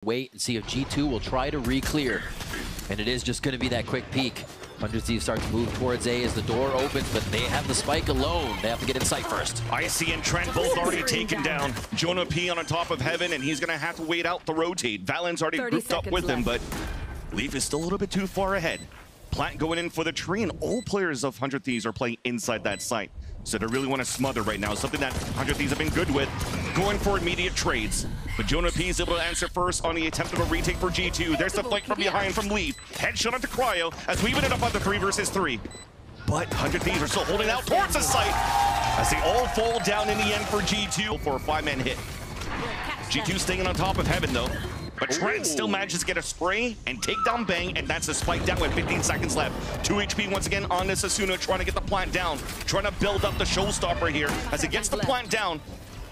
Wait and see if G2 will try to re-clear. And it is just going to be that quick peek. 100 Thieves start to move towards A as the door opens, but they have the spike alone. They have to get in sight first. Icy and Trent both already taken down. Jonah P on top of heaven, and he's going to have to wait out the rotate. Valen's already grouped up with him, but Leaf is still a little bit too far ahead. Plant going in for the tree, and all players of 100 Thieves are playing inside that site. So they really want to smother right now, something that 100 Thieves have been good with, going for immediate trades. But Jonah P is able to answer first on the attempt of a retake for G2. There's the flank from behind from Leaf. Headshot onto Cryo as we ended up on the 3 versus 3. But 100 Thieves are still holding out towards the site as they all fall down in the end for G2 for a 5-man hit. G2 staying on top of heaven though. But Trent still manages to get a spray and take down Bang, and that's a spike down with 15 seconds left. 2 HP once again on this Asuna, trying to get the plant down, trying to build up the showstopper here as it gets the plant down.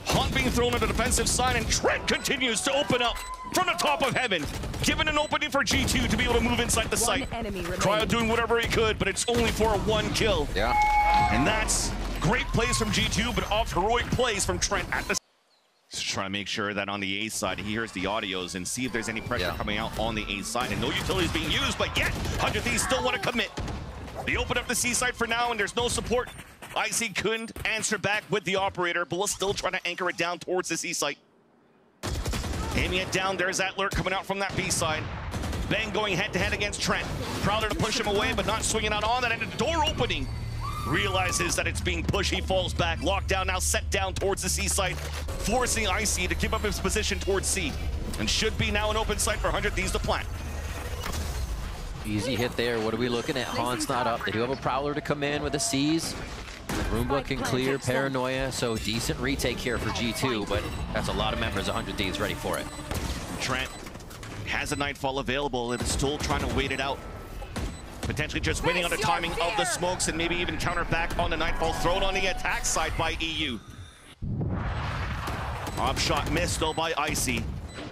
Hunt being thrown on the defensive side, and Trent continues to open up from the top of heaven, giving an opening for G2 to be able to move inside the site. Cryo doing whatever he could, but it's only for a 1 kill. Yeah. And that's great plays from G2, but off heroic plays from Trent at the just trying to make sure that on the A side, he hears the audios and see if there's any pressure coming out on the A side. And no utilities being used, but yet 100 Thieves still want to commit. They open up the C side for now, and there's no support. Icy couldn't answer back with the operator, but was still trying to anchor it down towards the C site. Aiming it down, there's that lurk coming out from that B side. Bang going head-to-head against Trent. Prowler to push him away, but not swinging out on that, and the door opening. Realizes that it's being pushed, he falls back. Lockdown now set down towards the C site, forcing Icy to give up his position towards C. And should be now an open site for 100 Thieves to plant. Easy hit there. What are we looking at? Han's not up. They do have a Prowler to come in with the C's. Room looking clear, Paranoia, so decent retake here for G2, but that's a lot of members, 100 Thieves ready for it. Trent has a Nightfall available and is still trying to wait it out. Potentially just waiting on the timing of the smokes and maybe even counter back on the Nightfall thrown on the attack side by EU. Op shot missed though by Icy.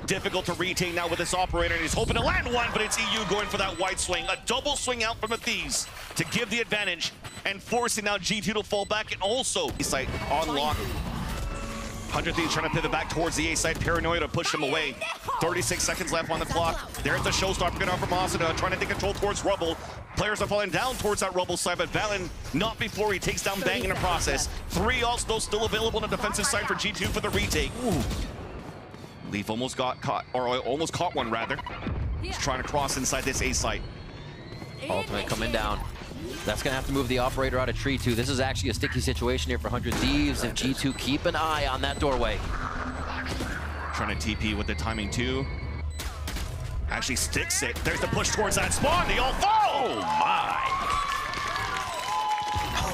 Difficult to retain now with this operator, and he's hoping to land one, but it's EU going for that wide swing. A double swing out from the Thieves to give the advantage and forcing now G2 to fall back, and also site on lock. 100 Thieves trying to pivot back towards the A side. Paranoia to push him away. 36 seconds left on the clock. There's the showstopper going out from Asuna, trying to take control towards Rubble. Players are falling down towards that Rubble side, but Valen not before he takes down Bang in the process. 3 also still available on the defensive side for G2 for the retake. Ooh. Leaf almost got caught, or almost caught one rather. He's trying to cross inside this A site. Ultimate coming down. That's going to have to move the operator out of tree too. This is actually a sticky situation here for 100 Thieves, and G2 keep an eye on that doorway. Trying to TP with the timing too. Actually sticks it. There's the push towards that spawn. They all fall!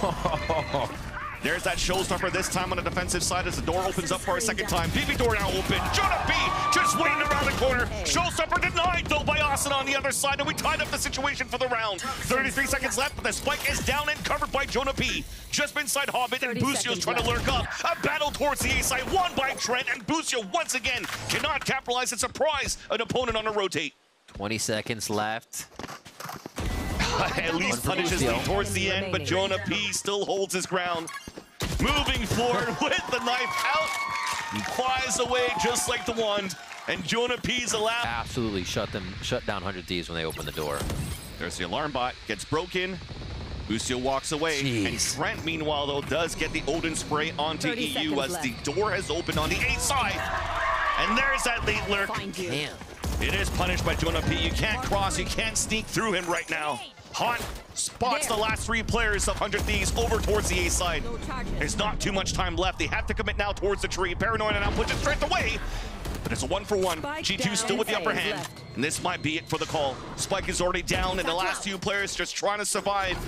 Oh my! There's that showstopper this time on the defensive side as the door opens up for a second time. BB door now open. Jonah B just waiting around the corner. Showstopper denied though by Assents on the other side, and we tied up the situation for the round. 33 seconds left, but the spike is down and covered by Jonah B. Just inside Hobbit, and Bucio's trying to lurk up. A battle towards the A side, won by Trent, and Bucio once again cannot capitalize and surprise an opponent on a rotate. 20 seconds left. At least punishes Leaf towards the end, but Jonah P still holds his ground. Moving forward with the knife out. He flies away just like the wand. And Jonah P's allowed. Absolutely shut down 100 Thieves when they open the door. There's the alarm bot, gets broken. Bucio walks away. Jeez. And Trent, meanwhile, though, does get the Odin spray onto EU as the door has opened on the A side. And there's that late lurk. Damn. It is punished by Jonah P. You can't cross, you can't sneak through him right now. Hunt spots the last 3 players of 100 Thieves over towards the A side. There's not too much time left. They have to commit now towards the tree. Paranoia now pushes straight away. But it's a 1-for-1. G2 still with the upper hand. And this might be it for the call. Spike is already down, and the last 2 players just trying to survive.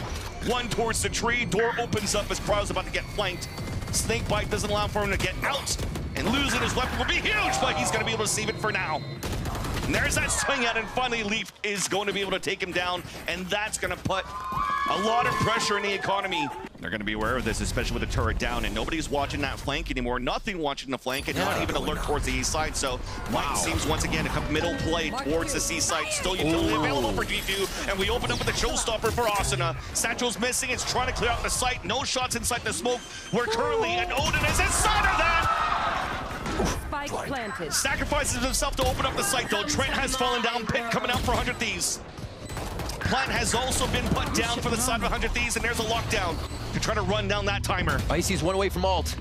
One towards the tree. Door opens up as Cryo's about to get flanked. Snakebite doesn't allow for him to get out. And losing his weapon will be huge, but he's going to be able to save it for now. And there's that swing out, and finally Leaf is going to be able to take him down, and that's going to put a lot of pressure in the economy. They're going to be aware of this, especially with the turret down, and nobody's watching that flank anymore. Nothing watching the flank, and not even a lurk towards the east side. So Mike seems once again to come middle play towards the C side. Still utility available for G2, and we open up with a showstopper for Asuna. Satchel's missing. It's trying to clear out the site. No shots inside the smoke. Where currently an Odin is inside of that. Spike planted. Sacrifices himself to open up the site, though. Trent has fallen down. Pit coming out for 100 Thieves. Plant has also been put down for the side of 100 Thieves, and there's a lockdown to try to run down that timer. Icy's one away from ult.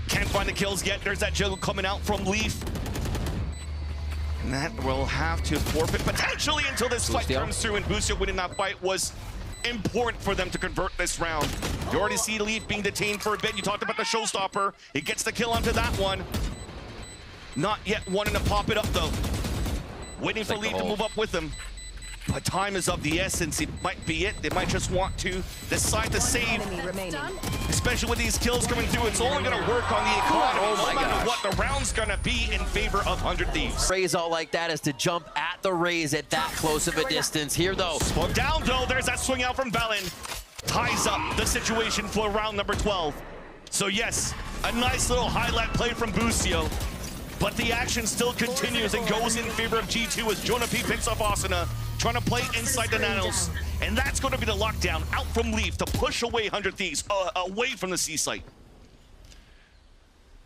Can't find the kills yet. There's that juggle coming out from Leaf. And that will have to forfeit potentially until this fight comes through, and Busio winning that fight was important for them to convert this round. You already see Leaf being detained for a bit. You talked about the showstopper. He gets the kill onto that one. Not yet wanting to pop it up, though. Waiting for Leaf to move up with him. But time is of the essence. It might be it. They might just want to decide to save. Especially with these kills coming through, it's only going to work on the economy. No matter what, the round's going to be in favor of 100 Thieves. Raise all like that is to jump at the Raze at that close of a distance. Here, though. Swung down, though. There's that swing out from Valen. Ties up the situation for round number 12. So, yes, a nice little highlight play from Busio. But the action still continues and goes in favor of G2 as Jonah P picks up Asuna, trying to play inside the nanos. And that's going to be the lockdown out from Leaf to push away 100 Thieves, away from the C site.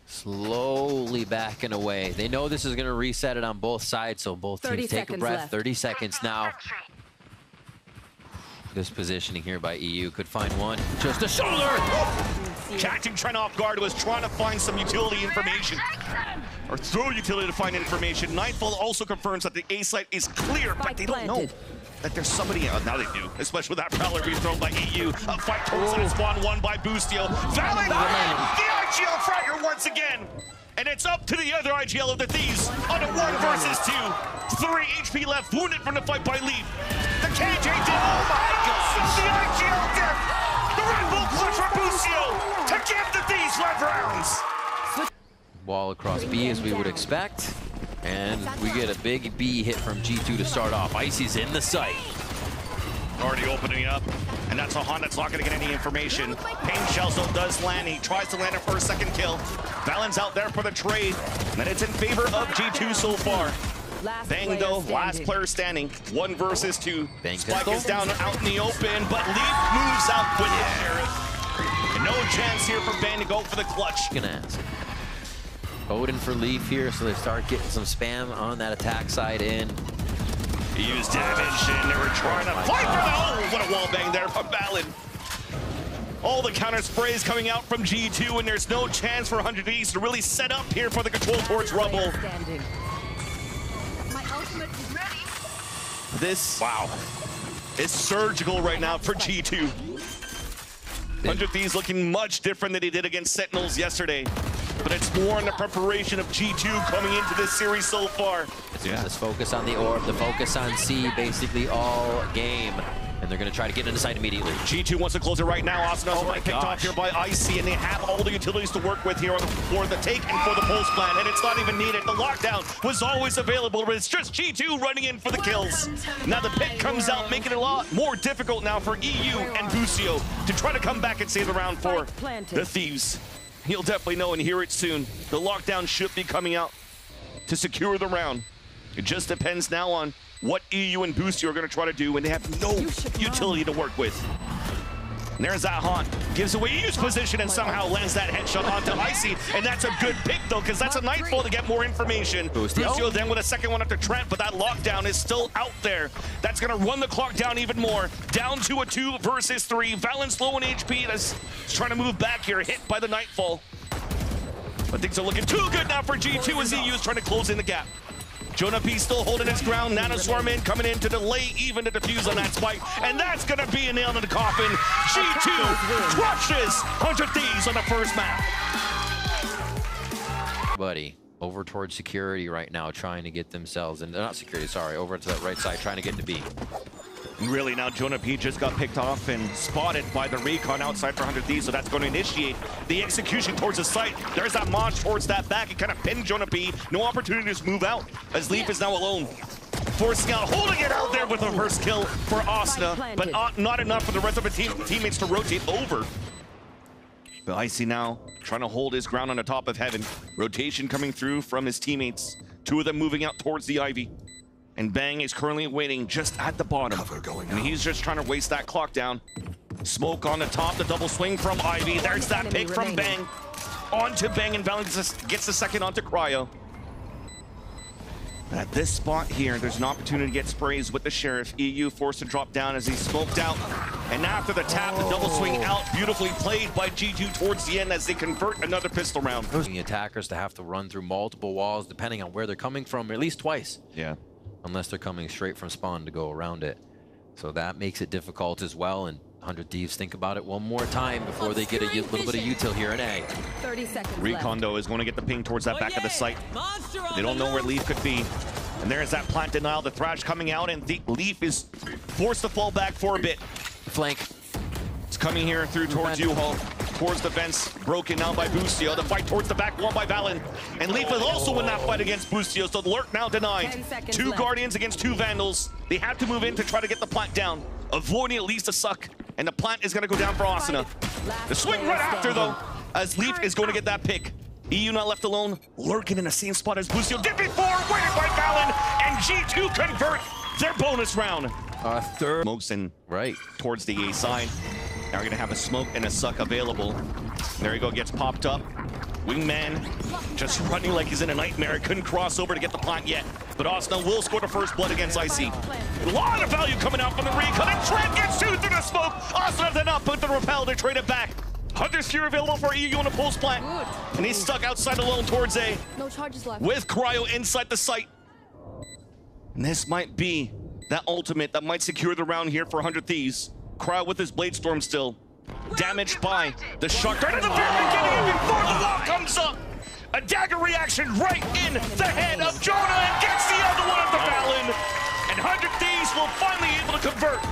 Slowly backing away. They know this is going to reset it on both sides, so both teams take a breath. 30 seconds now. This positioning here by EU could find one. Just a shoulder! Catching Trent off guard, was trying to find some utility information. Or throw utility to find information. Nightfall also confirms that the A site is clear, but they don't know that there's somebody out. Now they do, especially with that Prowler being thrown by EU. A fight towards it, spawn one by Busio. Valen, the IGL fragger once again. And it's up to the other IGL of the Thieves on a 1 versus 2. 3 HP left, wounded from the fight by Leaf. The KJ did, oh my God! The IGL death! The Red Bull clutch for Busio to give the Thieves 5 rounds. Wall across B as we would expect. And we get a big B hit from G2 to start off. Icy's in the site. Already opening up, and that's a Han that's not going to get any information. Pain Shells though does land. He tries to land it for a second kill. Valen's out there for the trade, and it's in favor of G2 so far. Bang though, last player standing. 1 versus 2. Spike is down out in the open, but Leaf moves out with it, Sheriff. No chance here for Bang to go for the clutch. Gonna ask. Odin for Leaf here, so they start getting some spam on that attack side in. He used damage, and they were trying to fight for the... Oh, what a wall bang there from Valen. All the counter sprays coming out from G2, and there's no chance for 100 East to really set up here for the control towards Rumble. This, wow, is surgical right now for G2. 100 Thieves looking much different than he did against Sentinels yesterday. But it's more in the preparation of G2 coming into this series so far. Let's focus on the orb, the focus on C basically all game. And they're going to try to get inside immediately. G2 wants to close it right now. Asuna picked off here by Icy, and they have all the utilities to work with here for the take and for the pulse plan, and it's not even needed. The lockdown was always available, but it's just G2 running in for the kills. Now the pit comes out, making it a lot more difficult now for EU and Busio to try to come back and save the round for the Thieves. He'll definitely know and hear it soon. The lockdown should be coming out to secure the round. It just depends now on what EU and Busio are going to try to do when they have no utility to work with. And there's that haunt. Gives away EU's position and somehow lands that headshot onto Icy. And that's a good pick, though, because that's a Nightfall to get more information. Busio then with a second one up to Trent, but that lockdown is still out there. That's going to run the clock down even more. Down to a 2 versus 3. Valen's low in HP. That's trying to move back here, hit by the Nightfall. But things are looking too good now for G2 as EU is trying to close in the gap. Jonah P still holding his ground. Nanoswarm in, coming in to delay even to defuse on that spike. And that's going to be a nail in the coffin. G2 crushes 100 Thieves on the first map. Buddy, over towards security right now, trying to get themselves, and not security, sorry, over to that right side, trying to get to B. Really, now Jonah P just got picked off and spotted by the recon outside for 100 Thieves, so that's going to initiate the execution towards the site. There's that launch towards that back. It kind of pinned Jonah P. No opportunity to move out as Leaf is now alone. Forcing out, holding it out there with the first kill for Asuna, but not enough for the rest of the teammates to rotate over. But Icy now trying to hold his ground on the top of heaven. Rotation coming through from his teammates. 2 of them moving out towards the Ivy. And Bang is currently waiting just at the bottom. And he's just trying to waste that clock down. Smoke on the top, the double swing from Ivy. There's that pick from Bang. On to Bang, and Valen gets the second onto Cryo. At this spot here, there's an opportunity to get sprays with the Sheriff. EU forced to drop down as he's smoked out. And after the tap, the double swing out, beautifully played by G2 towards the end as they convert another pistol round. The attackers to have to run through multiple walls depending on where they're coming from, at least twice. Yeah. Unless they're coming straight from spawn to go around it. So that makes it difficult as well. And 100 Thieves think about it one more time before they get a little bit of util here in A. 30 seconds Recon, though, is going to get the ping towards that back of the site. They don't know where Leaf could be. And there's that plant denial. The Thrash coming out, and Leaf is forced to fall back for a bit. Flank. It's coming here through towards U-Haul. Towards the fence, broken now by Bustio. The fight towards the back wall by Valen. And Leaf will also win that fight against Bustio, so the lurk now denied. 2 Guardians against 2 Vandals. They have to move in to try to get the plant down, avoiding at least a suck. And the plant is going to go down for Asuna. The swing right after, though, as Leaf is going to get that pick. EU not left alone, lurking in the same spot as Bustio did before, waited by Valen, and G2 convert their bonus round. Third. Smokes in right towards the A side. Now we're going to have a smoke and a suck available. There you go, gets popped up. Wingman just running like he's in a nightmare. Couldn't cross over to get the plant yet. But Asuna will score the first blood against Icy. A lot of value coming out from the recon. And Trent gets 2 through the smoke. Asuna did not put the repel to trade it back. Hunter's Fury available for EU on a pulse plant. And he's stuck outside alone towards A. No charges left. With Cryo inside the site. And this might be that ultimate that might secure the round here for 100 Thieves. Cryo with his Blade Storm still. Damaged by the Shark Dart at the very beginning before the wall comes up. A dagger reaction right in the head of Jonah and gets the other one at the Valen. And 100 Thieves will finally be able to convert.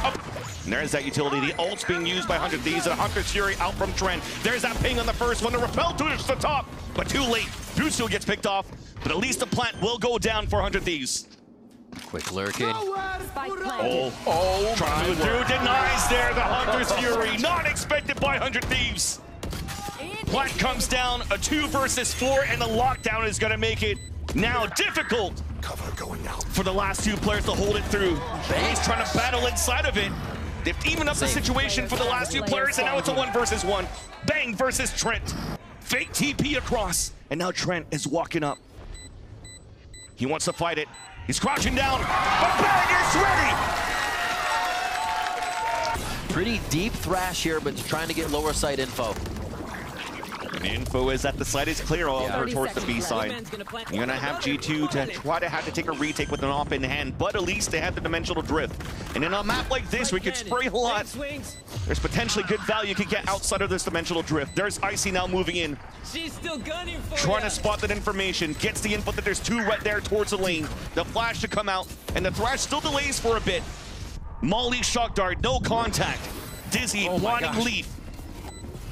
And there's that utility. The ult's being used by 100 Thieves and Hunter's Fury out from Trent. There's that ping on the first one. The repel to the top, but too late. Bustio gets picked off, but at least the plant will go down for 100 Thieves. Quick lurking. Trying to move through, denies there the Hunter's Fury. Not expected by 100 Thieves. Plant comes down, a 2 versus 4, and the lockdown is going to make it now difficult for the last 2 players to hold it through. He's trying to battle inside of it. They've evened up the situation for the last 2 players, and now it's a 1 versus 1. Bang versus Trent. Fake TP across, and now Trent is walking up. He wants to fight it. He's crouching down, but Bang is ready! Pretty deep Thrash here, but trying to get lower side info. The info is that the site is clear all over towards the B side. You're gonna have G2 to try to have to take a retake with an off in hand, but at least they have the dimensional drift. And in a map like this, we could spray a lot. There's potentially good value you could get outside of this dimensional drift. There's Icy now moving in. She's still gunning for Trying to spot that information, gets the input that there's 2 right there towards the lane. The flash to come out, and the Thrash still delays for a bit. Molly Shock Dart, no contact. Dizzy, blinding Leaf.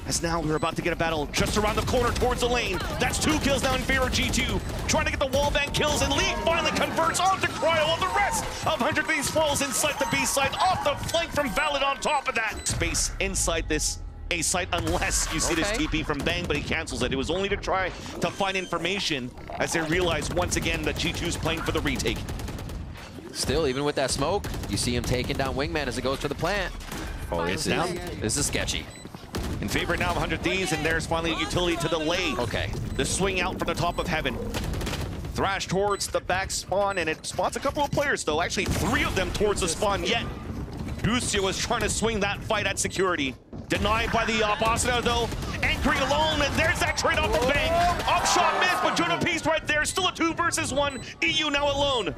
As now we're about to get a battle just around the corner towards the lane. That's 2 kills now in favor of G2. Trying to get the wallbang kills, and Leaf finally converts onto Cryo, while the rest of 100 Thieves falls inside the B side, off the flank from Valid on top of that. Space inside this A site unless you see this TP from Bang, but he cancels it. It was only to try to find information as they realize once again that G2's playing for the retake. Still, even with that smoke, you see him taking down Wingman as it goes to the plant. Oh, this is sketchy. In favor now of 100 Thieves, and there's finally a utility to delay. The swing out from the top of heaven. Thrash towards the back spawn, and it spawns a couple of players, though. Actually, 3 of them towards the spawn yet. Bustio was trying to swing that fight at security. Denied by the Asuna, though. Anchoring alone, and there's that trade off the Bang. Up shot missed, but Jonah P's right there. Still a 2 versus 1. EU now alone.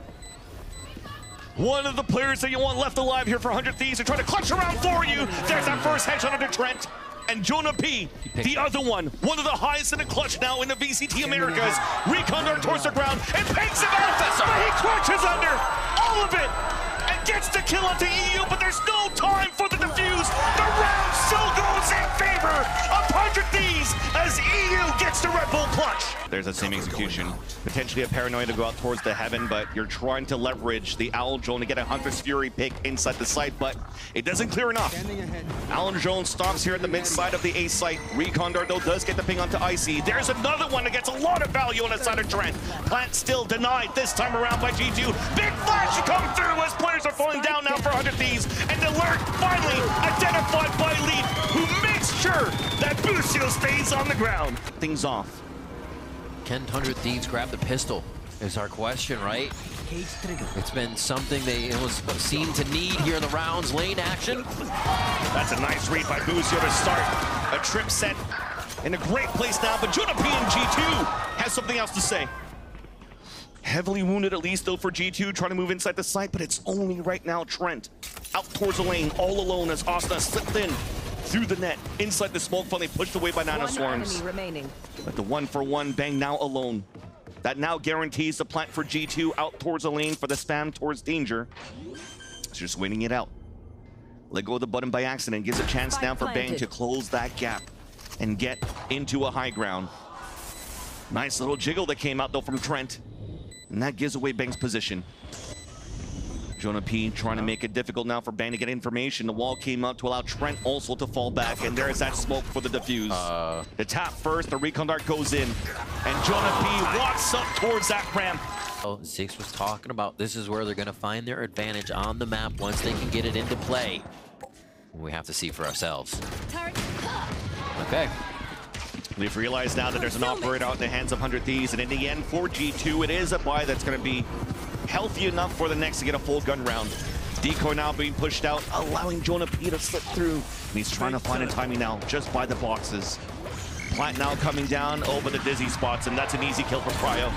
One of the players that you want left alive here for 100 Thieves are trying to clutch around for you. There's that first headshot under Trent. And Jonah P, the other one of the highest in the clutch now in the VCT Americas. Recon Dart towards the ground and paints him out, but he crouches under all of it and gets the kill onto EU, but there's no time for the defuse. The round still goes in favor of 100 Thieves as EU gets the Red Bull clutch. There's that same execution. Potentially a paranoia to go out towards the heaven, but you're trying to leverage the Owl Drone to get a Hunter's Fury pick inside the site, but it doesn't clear enough. Owl Drone stops here at the mid side of the A site. Recon Dart, though, does get the ping onto Icy. There's another one that gets a lot of value on the side of Trent. Plant still denied this time around by G2. Big flash to come through as players are falling down now for 100 Thieves. And the lurk finally identified by Leaf, who makes sure that Bustio stays on the ground. Things off. Can 100 Thieves grab the pistol is our question, right? It's been something they seem to need here in the rounds. Lane action. That's a nice read by Busio to start a trip set in a great place now, but Jonah P and G2 has something else to say. Heavily wounded at least though for G2, trying to move inside the site, but it's only right now Trent out towards the lane, all alone as Asuna slipped in through the net, inside the smoke, finally pushed away by Nana Swarms. But the 1-for-1 Bang now alone. That now guarantees the plant for G2 out towards the lane for the spam towards danger. It's just waiting it out. Let go of the button by accident, gives a chance now for Bang to close that gap and get into a high ground. Nice little jiggle that came out though from Trent. And that gives away Bang's position. Jonah P trying to make it difficult now for Bang to get information. The wall came up to allow Trent also to fall back, and there's that smoke for the defuse. The tap first, the recon dart goes in, and Jonah P walks up towards that ramp. Zix was talking about this is where they're going to find their advantage on the map once they can get it into play. We have to see for ourselves. Okay. We've realized now that there's an operator out in the hands of 100 Thieves, and in the end, for G2, it is a buy that's going to be healthy enough for the next to get a full gun round. Decoy now being pushed out, allowing Jonah P to slip through. And he's trying to find a timing now, just by the boxes. Plant now coming down over the dizzy spots, and that's an easy kill for Cryo.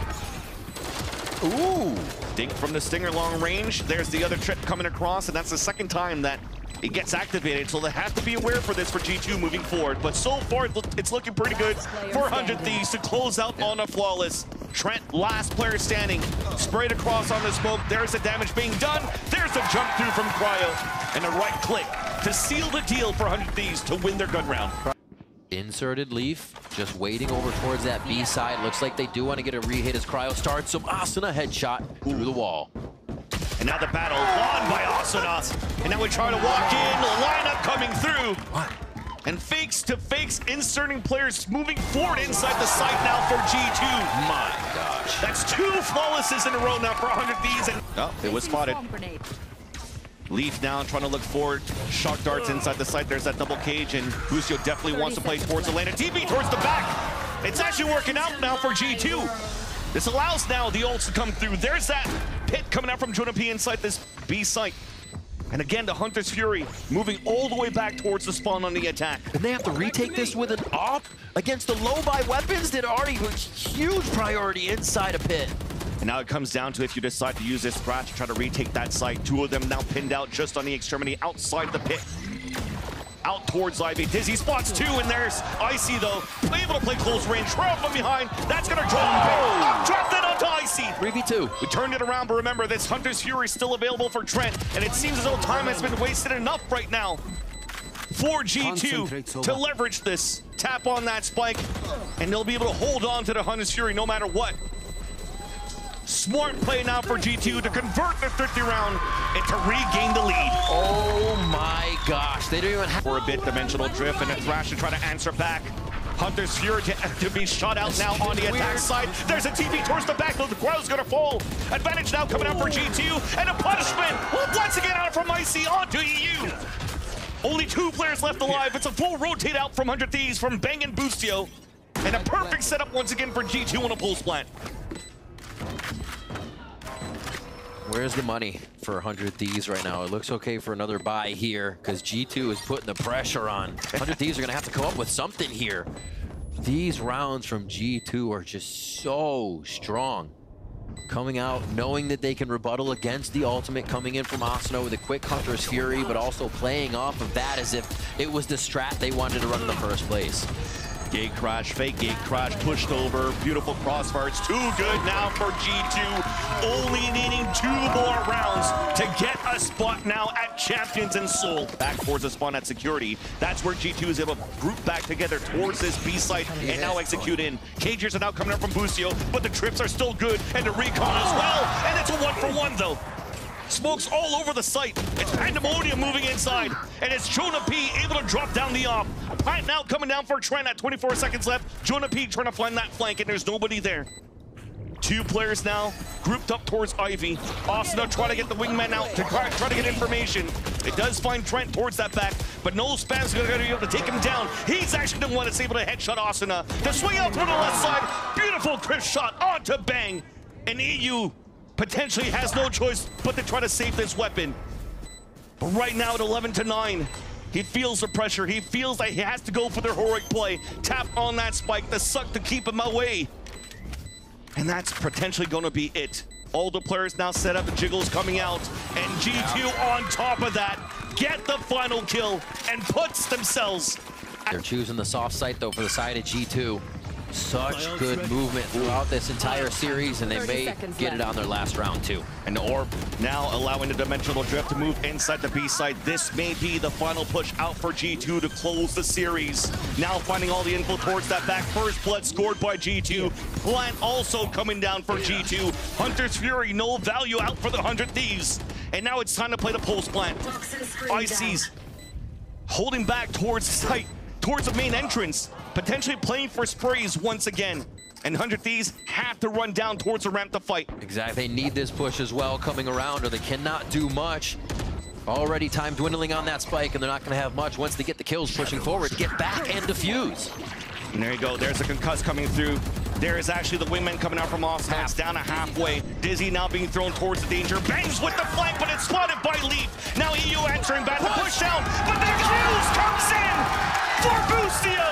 Ooh! Dink from the Stinger long range. There's the other trip coming across, and that's the second time that it gets activated, so they have to be aware for this for G2 moving forward. But so far, it's looking pretty good for 100 Thieves to close out on a flawless. Trent, last player standing, sprayed across on the smoke. There's the damage being done. There's a jump through from Cryo, and a right click to seal the deal for 100 Thieves to win their gun round. Inserted Leaf, just waiting over towards that B side. Looks like they do want to get a re-hit as Cryo starts. Some Asuna headshot through the wall. And now the battle won by Assents. And now we try to walk in, the lineup coming through. What? And fakes to fakes, inserting players moving forward inside the site now for G2. My gosh. That's 2 flawlesses in a row now for 100 Thieves. And oh, it was spotted. Leaf now trying to look forward. Shock darts inside the site. There's that double cage, and Busio definitely wants to play towards the lane. And TP towards the back. It's actually working out now for G2. This allows now the ults to come through. There's that pit coming out from Jonah P inside this B site. And again, the Hunter's Fury moving all the way back towards the spawn on the attack. And they have to retake this with an op against the low-buy weapons that are already a huge priority inside a pit. And now it comes down to if you decide to use this strat to try to retake that site. 2 of them now pinned out just on the extremity outside the pit. Out towards Ivy. Dizzy spots 2, and there's Icy though. Able to play close range. Trail from behind. That's gonna drop. Drop that onto Icy. 3v2. We turned it around, but remember, this Hunter's Fury is still available for Trent, and it seems as though time has been wasted enough right now for G2 to leverage this. Tap on that spike, and they'll be able to hold on to the Hunter's Fury no matter what. Smart play now for G2 to convert the 50 round and to regain the lead. Oh my gosh, they don't even have... For a bit, dimensional drift, and a Thrash to try to answer back. Hunter's Fury to be shot out now on the attack side. There's a TP towards the back, though the crowd's gonna fall. Advantage now coming out for G2, and a punishment once again out from Icy onto EU. Only 2 players left alive. It's a full rotate out from 100 Thieves from Bang and Busio, and a perfect setup once again for G2 on a pulse plant. Where's the money for 100 Thieves right now? It looks okay for another buy here because G2 is putting the pressure on. 100 Thieves are going to have to come up with something here. These rounds from G2 are just so strong. Coming out, knowing that they can rebuttal against the ultimate, coming in from Asuna with a quick Hunter's Fury, but also playing off of that as if it was the strat they wanted to run in the first place. Gate crash, fake gate crash, pushed over, beautiful crossfire. It's too good now for G2. Only needing 2 more rounds to get a spot now at Champions and Seoul. Back towards the spawn at security. That's where G2 is able to group back together towards this B site and now execute in. Cagers are now coming up from Busio, but the trips are still good, and the recon as well. And it's a 1-for-1 though. Smokes all over the site. It's Pandemonium moving inside. And it's Jonah P able to drop down the op. Plant now coming down for Trent at 24 seconds left. Jonah P trying to find that flank, and there's nobody there. 2 players now grouped up towards Ivy. Asuna trying to get the wingman out to try to get information. It does find Trent towards that back, but no spam's going to be able to take him down. He's actually the one that's able to headshot Asuna. To swing out toward the left side. Beautiful crisp shot onto Bang. And EU potentially has no choice but to try to save this weapon. But right now at 11-9, he feels the pressure. He feels like he has to go for the heroic play. Tap on that spike, the suck to keep him away. And that's potentially going to be it. All the players now set up, the jiggles coming out, and G2 on top of that, get the final kill and puts themselves. They're choosing the soft site though for the side of G2. Such good movement throughout this entire series, and they may get it on their last round too. And the Orb now allowing the Dimensional Drift to move inside the B side. This may be the final push out for G2 to close the series. Now finding all the info towards that back. First blood scored by G2. Plant also coming down for G2. Hunter's Fury, no value out for the 100 Thieves. And now it's time to play the Pulse Plant. IC's holding back towards the site, towards the main entrance. Potentially playing for sprays once again. And 100 Thieves have to run down towards the ramp to fight. Exactly, they need this push as well coming around, or they cannot do much. Already time dwindling on that spike, and they're not going to have much once they get the kills pushing forward to get back and defuse. And there you go, there's a concuss coming through. There is actually the wingman coming out from Assents, down to halfway. Dizzy now being thrown towards the danger. Bangs with the flank, but it's spotted by Leaf. Now EU answering back, the push down, but the fuse comes in for Boostio.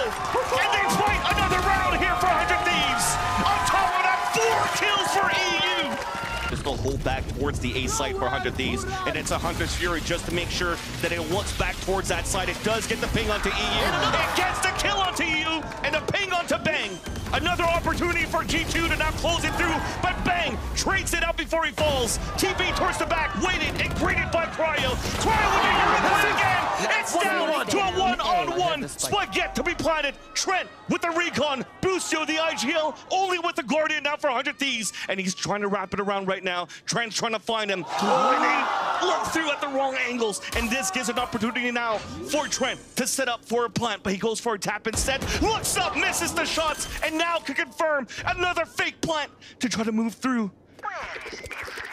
And they fight another round here for 100 Thieves. On top of that, 4 kills for EU. Just to hold back towards the A site for 100 Thieves, and it's a Hunter's Fury just to make sure that it looks back towards that side. It does get the ping onto EU. It gets the kill onto EU, and a ping onto Bang. Another opportunity for G2 to now close it through, but Bang trades it out before he falls. TP towards the back, waited and greeted by Cryo. Cryo with a hero play again. It's down to a one-on-one. Spike yet to be planted. Trent with the recon. Boostio the IGL, only with the Guardian now for 100 Thieves, and he's trying to wrap it around right now. Trent's trying to find him. Oh, and they look through at the wrong angles, and this gives an opportunity now for Trent to set up for a plant, but he goes for a tap instead. Looks up, misses the shots, and now can confirm another fake plant to try to move through.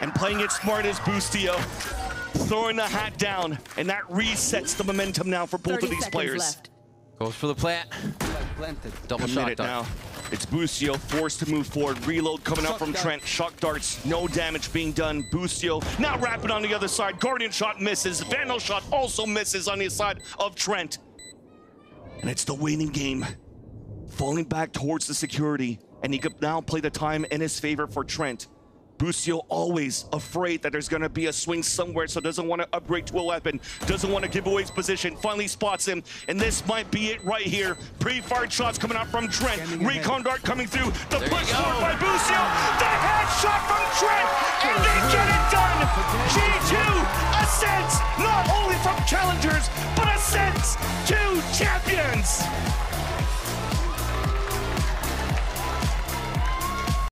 And playing it smart is Boostio, throwing the hat down, and that resets the momentum now for both of these players. Left. Goes for the plant. Double shot now. It's Boostio forced to move forward. Reload coming out from Trent. Shock darts, no damage being done. Boostio now wrapping on the other side. Guardian shot misses. Vandal shot also misses on the side of Trent. And it's the waiting game. Falling back towards the security. And he could now play the time in his favor for Trent. Boostio always afraid that there's going to be a swing somewhere, so doesn't want to upgrade to a weapon, doesn't want to give away his position, finally spots him, and this might be it right here. Pre-fired shots coming out from Trent, recon dart coming through, the push forward by Boostio, the headshot from Trent, and they get it done! G2 Assents, not only from challengers, but Assents to